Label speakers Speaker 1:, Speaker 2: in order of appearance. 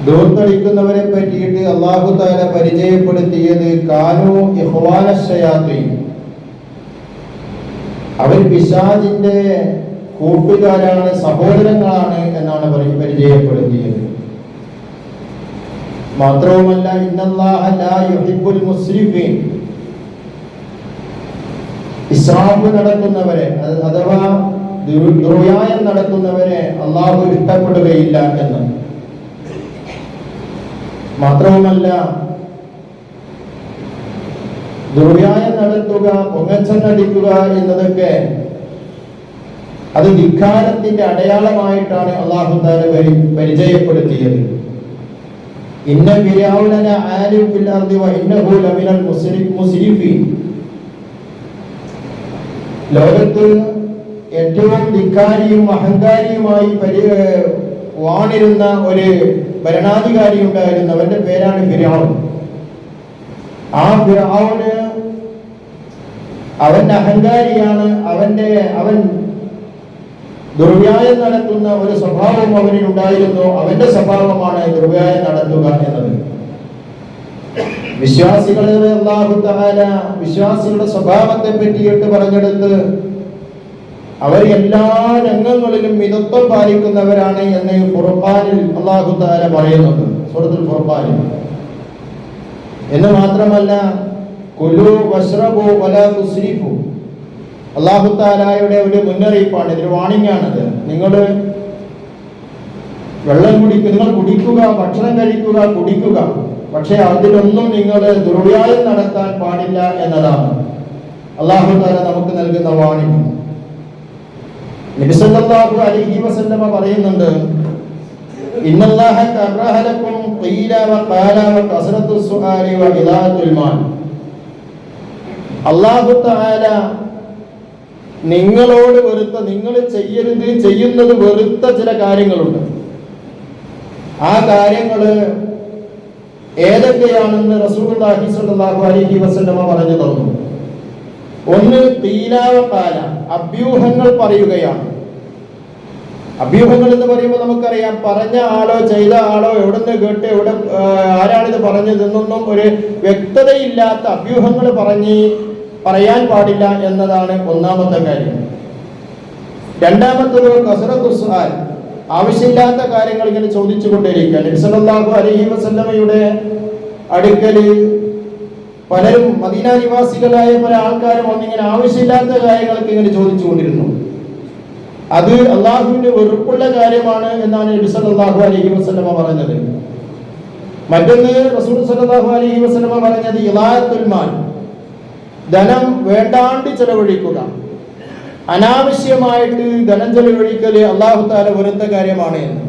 Speaker 1: ദൂർത്തടിക്കുന്നവരെ പറ്റിയിട്ട് അല്ലാഹു തആല പരിചയപ്പെടുത്തിയത് കാനൂ ഇഖ്വാനശ്ശയാത്തീൻ, അവർ പിശാചിന്റെ കൂട്ടുകാരാണ്, സഹോദരങ്ങളാണ് എന്നാണ് പരിചയപ്പെടുത്തിയത്. മാത്രവുമല്ല ഇന്നല്ലാഹ ലാ യുഹിബ്ബുൽ മുസ്രിഫീൻ, ഇസ്രാഫ് നടത്തുന്നവരെ അഥവാ ദുർവ്യായം നടത്തുന്നവരെ അല്ലാഹു ഇഷ്ടപ്പെടുകയില്ല എന്ന്. മാത്രവുമല്ല ദുർവ്യായം നടത്തുക, പൊങ്ങച്ചനടിക്കുക എന്നതൊക്കെ അത് ധിക്കാരത്തിന്റെ അടയാളമായിട്ടാണ് അല്ലാഹു തആല പരിചയപ്പെടുത്തിയത്. ഇന്ന ഫിർഔന ആലിം ഫിൽ അർദി വ ഇന്നഹു ലമിനൽ മുസ്രിഫീൻ, ലോകത്ത് ഏറ്റവും ധിക്കാരിയും അഹങ്കാരിയുമായി വാണിരുന്ന ഒരു ഭരണാധികാരി ഉണ്ടായിരുന്നു. അവന്റെ പേരാണ് ഫിർഔൻ. ആ ഫിർഔന് അവൻ അഹങ്കാരിയാണ്, അവൻ ദുർവ്യായം നടത്തുന്ന ഒരു സ്വഭാവം അവനിൽ ഉണ്ടായിരുന്നു. അവന്റെ സ്വഭാവമാണ് ദുർവ്യായം നടത്തുക എന്നത്. വിശ്വാസികളെ അല്ലാഹു തആല വിശ്വാസികളുടെ സ്വഭാവത്തെ പറ്റിയിട്ട് പറഞ്ഞെടുത്ത് അവർ എല്ലാ രംഗങ്ങളിലും മിതത്വം പാലിക്കുന്നവരാണ് എന്ന് ഫുർഖാനിൽ അല്ലാഹു തആല പറയുന്നുണ്ട്, സൂറത്തുൽ ഫുർഖാനിൽ. എന്ന് മാത്രമല്ല കുലു വശ്റബു വലാ തുസ്രിഫു, അല്ലാഹു തആലയുടെ ഒരു മുന്നറിയിപ്പാണ്, ഇതൊരു വാണിംഗ് ആണത്. നിങ്ങൾ നിങ്ങൾ കുടിക്കുക, ഭക്ഷണം കഴിക്കുക, കുടിക്കുക, പക്ഷെ അതിലൊന്നും നിങ്ങൾ ദുർവ്യായം നടത്താൻ പാടില്ല എന്നതാണ് അല്ലാഹു തആല നമുക്ക് നൽകുന്ന വാണിംഗ്. നബി സല്ലല്ലാഹു അലൈഹി വസല്ലമ പറയുന്നുണ്ട്, ഇന്നല്ലാഹ കറഹ ലക്കും ഖീല വഖാല വകസറത്തു സുആലി വഇദാഅത്തുൽ മാൽ. അല്ലാഹു തആല നിങ്ങളോട് വെറുത്ത, നിങ്ങൾ ചെയ്യുന്നത് വെറുത്ത ചില കാര്യങ്ങളുണ്ട്. ആ കാര്യങ്ങള് ഏതൊക്കെയാണെന്ന് റസൂലുള്ളാഹി സ്വല്ലല്ലാഹു അലൈഹി വസല്ലമ പറഞ്ഞു തന്നു. ഒന്ന് ഖീല വഖാല, അഭ്യൂഹങ്ങൾ പറയുകയാണ്. അഭ്യൂഹങ്ങൾ എന്ന് പറയുമ്പോൾ നമുക്കറിയാം, പറഞ്ഞ ആളോ ചെയ്ത ആളോ എവിടുന്ന് കേട്ട് ആരാണിത് പറഞ്ഞതെന്നൊന്നും ഒരു വ്യക്തതയില്ലാത്ത അഭ്യൂഹങ്ങൾ പറയാൻ പാടില്ല എന്നതാണ് ഒന്നാമത്തെ കാര്യം. രണ്ടാമത്തത് കസറത്തു സുആൽ, ആവശ്യമില്ലാത്ത കാര്യങ്ങൾ ഇങ്ങനെ ചോദിച്ചു കൊണ്ടേയിരിക്കുക. നബി സല്ലല്ലാഹു അലൈഹി വസല്ലമയുടെ അടുക്കൽ പലരും, മദീന നിവാസികളായ പല ആൾക്കാരും വന്നിങ്ങനെ ആവശ്യമില്ലാത്ത കാര്യങ്ങളൊക്കെ ഇങ്ങനെ ചോദിച്ചുകൊണ്ടിരുന്നു. അത് അള്ളാഹുവിന്റെ വെറുപ്പുള്ള കാര്യമാണ് എന്നാണ് നബി സല്ലല്ലാഹു അലൈഹി വസല്ലമ പറഞ്ഞത്. മറ്റൊന്ന് റസൂൽ സല്ലല്ലാഹു അലൈഹി വസല്ലമ പറഞ്ഞത് ഇളാഅത്തുൽ മാൽ, ധനം വേണ്ടാണ്ട് ചെലവഴിക്കുക, അനാവശ്യമായിട്ട് ധനം ചെലവഴിക്കൽ അല്ലാഹു തആല വെറുത്ത കാര്യമാണ് എന്ന്.